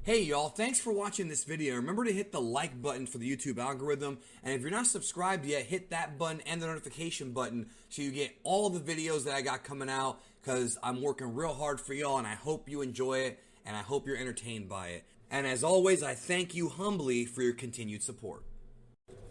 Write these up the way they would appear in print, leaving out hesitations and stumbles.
Hey y'all, thanks for watching this video. Remember to hit the like button for the YouTube algorithm, and if you're not subscribed yet, hit that button and the notification button so you get all the videos that I got coming out, because I'm working real hard for y'all and I hope you enjoy it and I hope you're entertained by it. And as always, I thank you humbly for your continued support.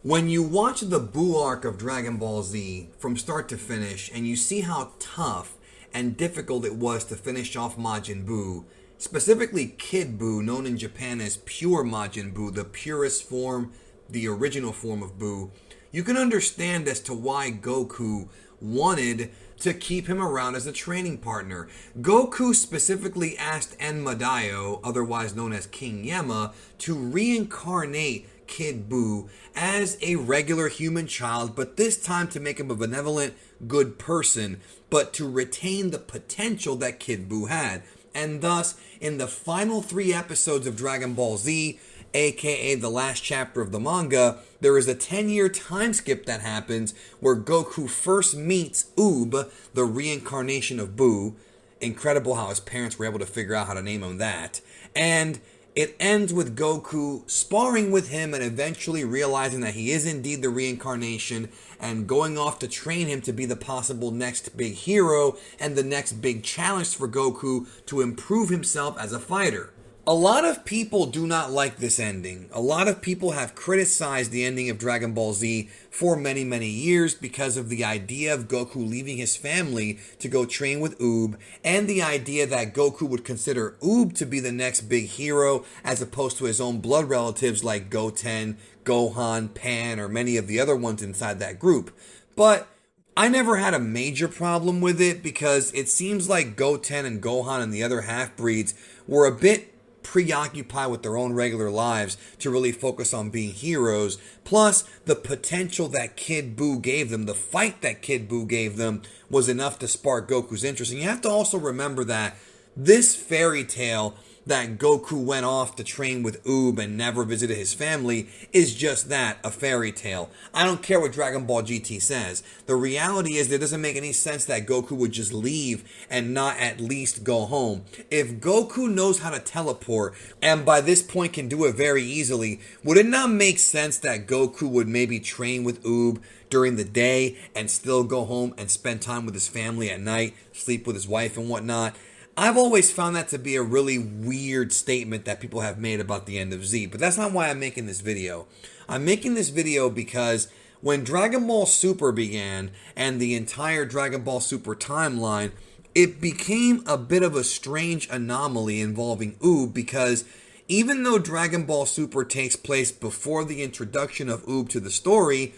When you watch the Buu arc of Dragon Ball Z from start to finish and you see how tough and difficult it was to finish off Majin Buu, specifically Kid Buu, known in Japan as pure Majin Buu, the purest form, the original form of Buu, you can understand as to why Goku wanted to keep him around as a training partner. Goku specifically asked Enmadayo, otherwise known as King Yama, to reincarnate Kid Buu as a regular human child, but this time to make him a benevolent, good person, but to retain the potential that Kid Buu had. And thus, in the final 3 episodes of Dragon Ball Z, aka the last chapter of the manga, there is a 10-year time skip that happens where Goku first meets Uub, the reincarnation of Buu. Incredible how his parents were able to figure out how to name him that. And it ends with Goku sparring with him and eventually realizing that he is indeed the reincarnation and going off to train him to be the possible next big hero and the next big challenge for Goku to improve himself as a fighter. A lot of people do not like this ending. A lot of people have criticized the ending of Dragon Ball Z for many, many years because of the idea of Goku leaving his family to go train with Uub, and the idea that Goku would consider Uub to be the next big hero as opposed to his own blood relatives like Goten, Gohan, Pan, or many of the other ones inside that group. But I never had a major problem with it because it seems like Goten and Gohan and the other half-breeds were a bit preoccupied with their own regular lives to really focus on being heroes. Plus, the potential that Kid Buu gave them, the fight that Kid Buu gave them, was enough to spark Goku's interest. And you have to also remember that this fairy tale that Goku went off to train with Uub and never visited his family is just that, a fairy tale. I don't care what Dragon Ball GT says. The reality is, it doesn't make any sense that Goku would just leave and not at least go home. If Goku knows how to teleport, and by this point can do it very easily, would it not make sense that Goku would maybe train with Uub during the day and still go home and spend time with his family at night, sleep with his wife and whatnot? I've always found that to be a really weird statement that people have made about the end of Z, but that's not why I'm making this video. I'm making this video because when Dragon Ball Super began and the entire Dragon Ball Super timeline, it became a bit of a strange anomaly involving Uub, because even though Dragon Ball Super takes place before the introduction of Uub to the story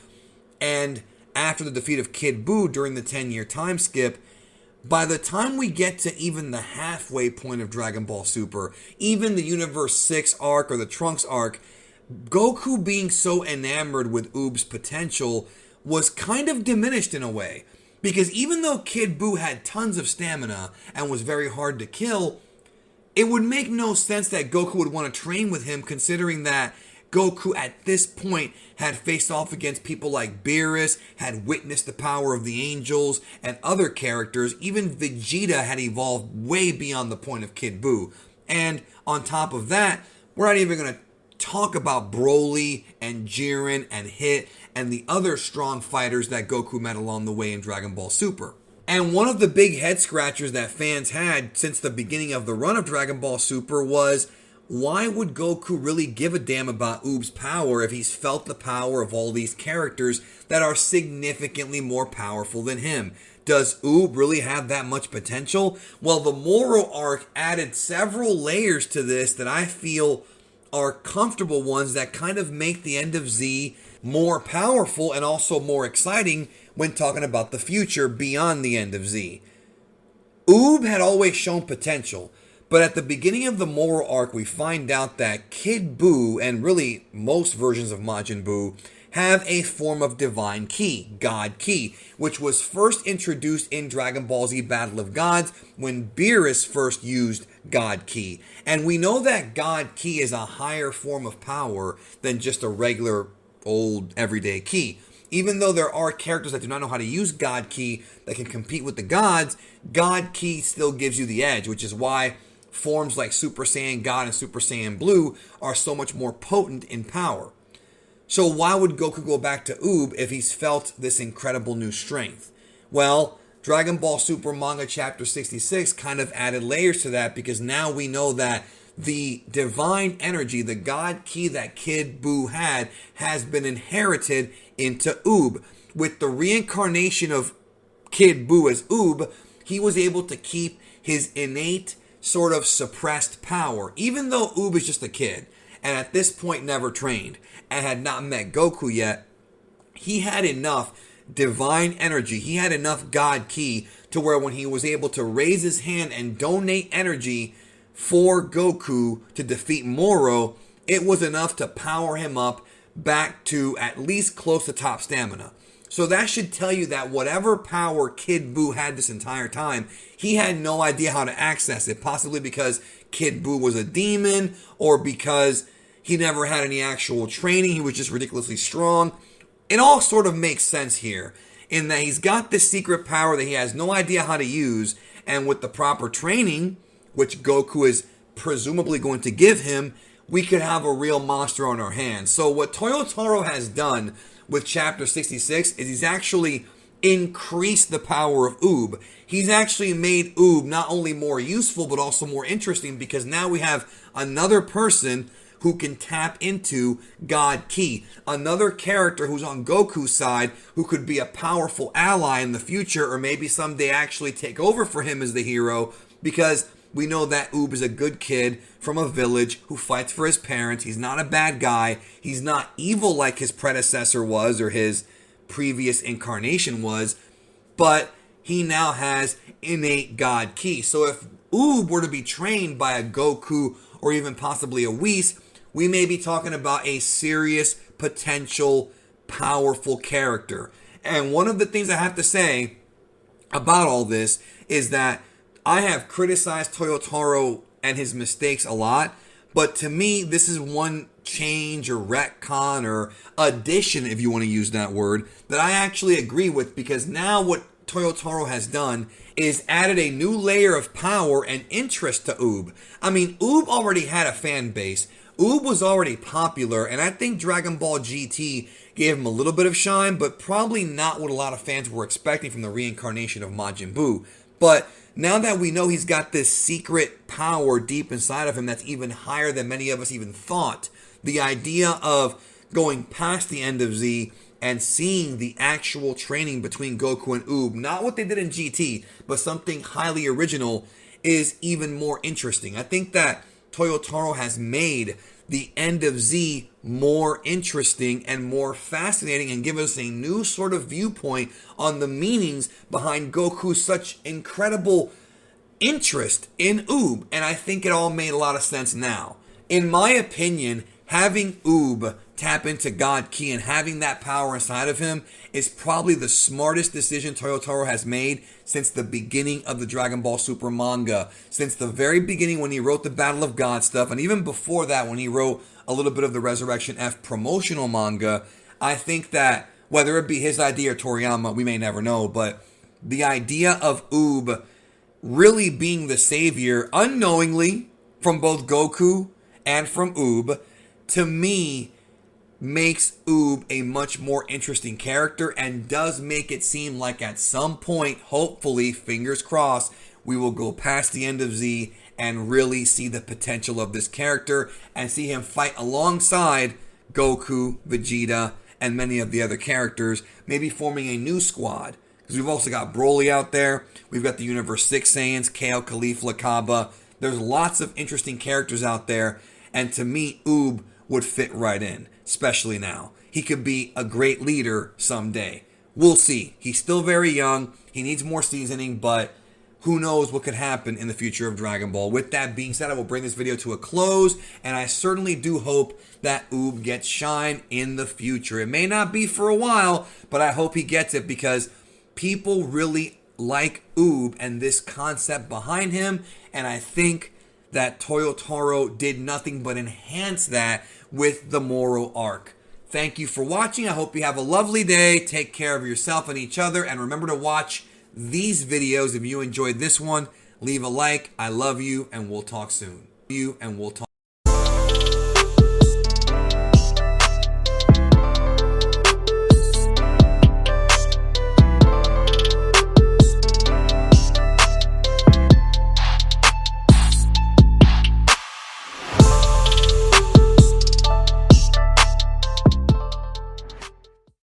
and after the defeat of Kid Buu during the 10-year time skip, by the time we get to even the halfway point of Dragon Ball Super, even the Universe 6 arc or the Trunks arc, Goku being so enamored with Uub's potential was kind of diminished in a way. Because even though Kid Buu had tons of stamina and was very hard to kill, it would make no sense that Goku would want to train with him, considering that Goku at this point had faced off against people like Beerus, had witnessed the power of the angels, and other characters. Even Vegeta had evolved way beyond the point of Kid Buu. And on top of that, we're not even going to talk about Broly and Jiren and Hit and the other strong fighters that Goku met along the way in Dragon Ball Super. And one of the big head scratchers that fans had since the beginning of the run of Dragon Ball Super was, why would Goku really give a damn about Uub's power if he's felt the power of all these characters that are significantly more powerful than him? Does Uub really have that much potential? Well, the Moro arc added several layers to this that I feel are comfortable ones that kind of make the end of Z more powerful and also more exciting when talking about the future beyond the end of Z. Uub had always shown potential, but at the beginning of the Moro arc, we find out that Kid Buu, and really most versions of Majin Buu, have a form of divine ki, God Ki, which was first introduced in Dragon Ball Z Battle of Gods when Beerus first used God Ki. And we know that God Ki is a higher form of power than just a regular old everyday ki. Even though there are characters that do not know how to use God Ki that can compete with the gods, God Ki still gives you the edge, which is why forms like Super Saiyan God and Super Saiyan Blue are so much more potent in power. So why would Goku go back to Uub if he's felt this incredible new strength? Well, Dragon Ball Super Manga Chapter 66 kind of added layers to that, because now we know that the divine energy, the God Ki that Kid Buu had, has been inherited into Uub. With the reincarnation of Kid Buu as Uub, he was able to keep his innate sort of suppressed power, even though Uub is just a kid and at this point never trained and had not met Goku yet. He had enough divine energy, he had enough God Ki to where when he was able to raise his hand and donate energy for Goku to defeat Moro, it was enough to power him up back to at least close to top stamina. So that should tell you that whatever power Kid Buu had this entire time, he had no idea how to access it, possibly because Kid Buu was a demon, or because he never had any actual training, he was just ridiculously strong. It all sort of makes sense here, in that he's got this secret power that he has no idea how to use, and with the proper training, which Goku is presumably going to give him, we could have a real monster on our hands. So what Toyotaro has done with Chapter 66 is he's actually increased the power of Uub. He's actually made Uub not only more useful, but also more interesting, because now we have another person who can tap into God Ki. Another character who's on Goku's side, who could be a powerful ally in the future, or maybe someday actually take over for him as the hero, because we know that Uub is a good kid from a village who fights for his parents. He's not a bad guy. He's not evil like his predecessor was, or his previous incarnation was, but he now has innate God Ki. So if Uub were to be trained by a Goku or even possibly a Whis, we may be talking about a serious, potential, powerful character. And one of the things I have to say about all this is that I have criticized Toyotaro and his mistakes a lot, but to me, this is one change or retcon or addition, if you want to use that word, that I actually agree with, because now what Toyotaro has done is added a new layer of power and interest to Uub. I mean, Uub already had a fan base. Uub was already popular, and I think Dragon Ball GT gave him a little bit of shine, but probably not what a lot of fans were expecting from the reincarnation of Majin Buu. But now that we know he's got this secret power deep inside of him that's even higher than many of us even thought, the idea of going past the end of Z and seeing the actual training between Goku and Uub, not what they did in GT, but something highly original, is even more interesting. I think that Toyotaro has made the end of Z more interesting and more fascinating, and give us a new sort of viewpoint on the meanings behind Goku's such incredible interest in Uub. And I think it all made a lot of sense now. In my opinion, having Uub tap into God Ki and having that power inside of him is probably the smartest decision Toyotaro has made since the beginning of the Dragon Ball Super manga. Since the very beginning when he wrote the Battle of God stuff, and even before that when he wrote a little bit of the Resurrection F promotional manga, I think that whether it be his idea or Toriyama, we may never know, but the idea of Uub really being the savior unknowingly from both Goku and from Uub, to me, makes Uub a much more interesting character, and does make it seem like at some point, hopefully, fingers crossed, we will go past the end of Z and really see the potential of this character and see him fight alongside Goku, Vegeta, and many of the other characters, maybe forming a new squad. Because we've also got Broly out there, we've got the Universe 6 Saiyans, Kale, Caulifla, Kaba. There's lots of interesting characters out there, and to me, Uub would fit right in, especially now. He could be a great leader someday. We'll see. He's still very young. He needs more seasoning, but who knows what could happen in the future of Dragon Ball. With that being said, I will bring this video to a close, and I certainly do hope that Uub gets shine in the future. It may not be for a while, but I hope he gets it, because people really like Uub and this concept behind him, and I think that Toyotaro did nothing but enhance that with the Moro arc. Thank you for watching. I hope you have a lovely day. Take care of yourself and each other, and remember to watch these videos if you enjoyed this one. Leave a like. I love you, and we'll talk soon.